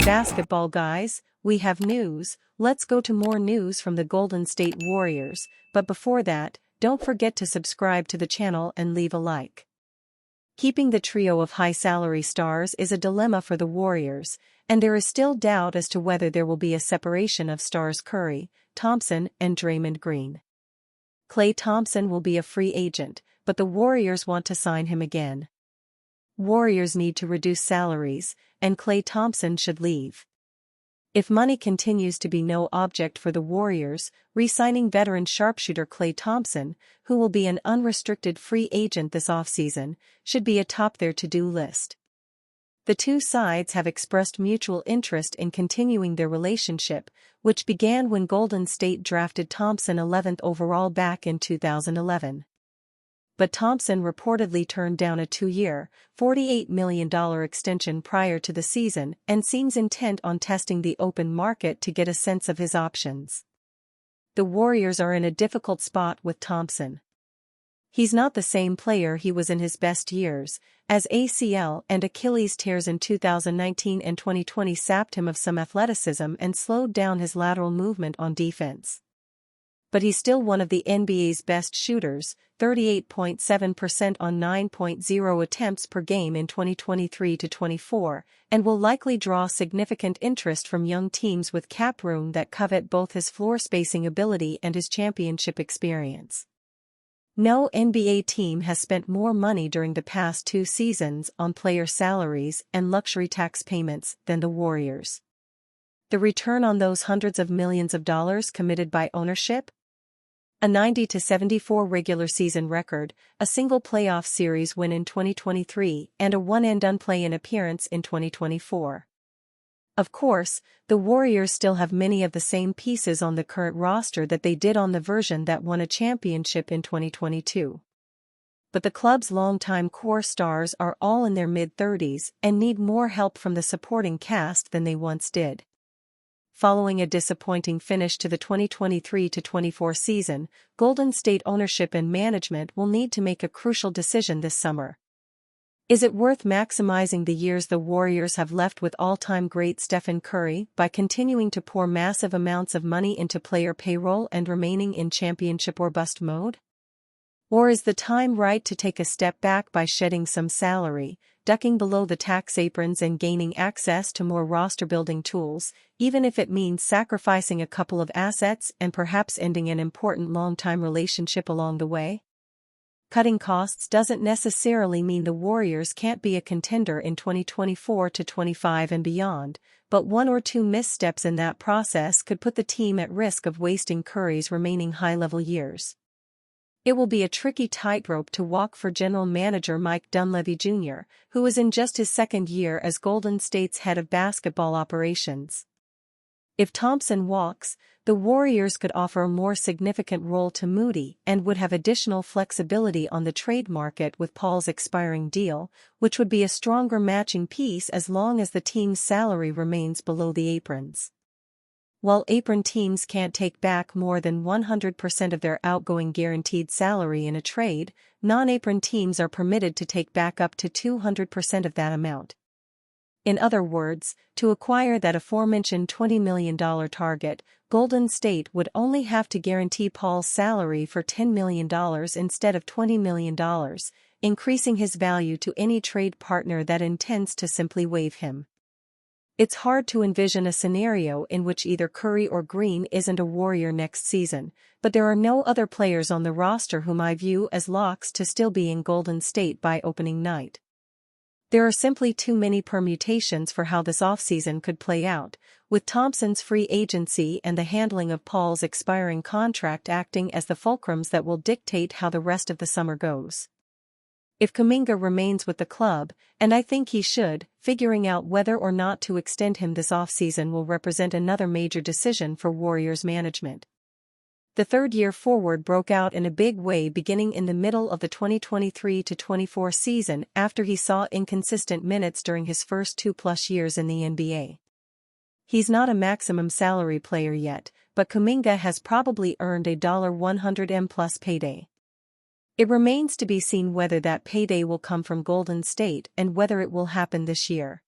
Basketball guys, we have news. Let's go to more news from the Golden State Warriors, but before that, don't forget to subscribe to the channel and leave a like. Keeping the trio of high-salary stars is a dilemma for the Warriors, and there is still doubt as to whether there will be a separation of stars Curry, Thompson, and Draymond Green. Klay Thompson will be a free agent, but the Warriors want to sign him again. Warriors need to reduce salaries, and Klay Thompson should leave. If money continues to be no object for the Warriors, re-signing veteran sharpshooter Klay Thompson, who will be an unrestricted free agent this offseason, should be atop their to-do list. The two sides have expressed mutual interest in continuing their relationship, which began when Golden State drafted Thompson 11th overall back in 2011. But Thompson reportedly turned down a 2-year, $48 million extension prior to the season and seems intent on testing the open market to get a sense of his options. The Warriors are in a difficult spot with Thompson. He's not the same player he was in his best years, as ACL and Achilles tears in 2019 and 2020 sapped him of some athleticism and slowed down his lateral movement on defense. But he's still one of the NBA's best shooters, 38.7% on 9.0 attempts per game in 2023-24, and will likely draw significant interest from young teams with cap room that covet both his floor spacing ability and his championship experience. No NBA team has spent more money during the past 2 seasons on player salaries and luxury tax payments than the Warriors. The return on those hundreds of millions of dollars committed by ownership? A 90-74 regular season record, a single playoff series win in 2023, and a one-and-done play-in appearance in 2024. Of course, the Warriors still have many of the same pieces on the current roster that they did on the version that won a championship in 2022. But the club's longtime core stars are all in their mid-30s and need more help from the supporting cast than they once did. Following a disappointing finish to the 2023-24 season, Golden State ownership and management will need to make a crucial decision this summer. Is it worth maximizing the years the Warriors have left with all-time great Stephen Curry by continuing to pour massive amounts of money into player payroll and remaining in championship or bust mode? Or is the time right to take a step back by shedding some salary, ducking below the tax aprons and gaining access to more roster-building tools, even if it means sacrificing a couple of assets and perhaps ending an important long-time relationship along the way? Cutting costs doesn't necessarily mean the Warriors can't be a contender in 2024-25 and beyond, but 1 or 2 missteps in that process could put the team at risk of wasting Curry's remaining high-level years. It will be a tricky tightrope to walk for general manager Mike Dunleavy Jr., who is in just his 2nd year as Golden State's head of basketball operations. If Thompson walks, the Warriors could offer a more significant role to Moody and would have additional flexibility on the trade market with Paul's expiring deal, which would be a stronger matching piece as long as the team's salary remains below the aprons. While apron teams can't take back more than 100% of their outgoing guaranteed salary in a trade, non-apron teams are permitted to take back up to 200% of that amount. In other words, to acquire that aforementioned $20 million target, Golden State would only have to guarantee Paul's salary for $10 million instead of $20 million, increasing his value to any trade partner that intends to simply waive him. It's hard to envision a scenario in which either Curry or Green isn't a Warrior next season, but there are no other players on the roster whom I view as locks to still be in Golden State by opening night. There are simply too many permutations for how this offseason could play out, with Thompson's free agency and the handling of Paul's expiring contract acting as the fulcrums that will dictate how the rest of the summer goes. If Kuminga remains with the club, and I think he should, figuring out whether or not to extend him this offseason will represent another major decision for Warriors management. The third-year forward broke out in a big way beginning in the middle of the 2023-24 season after he saw inconsistent minutes during his first 2+ years in the NBA. He's not a maximum salary player yet, but Kuminga has probably earned a $100M plus payday. It remains to be seen whether that payday will come from Golden State and whether it will happen this year.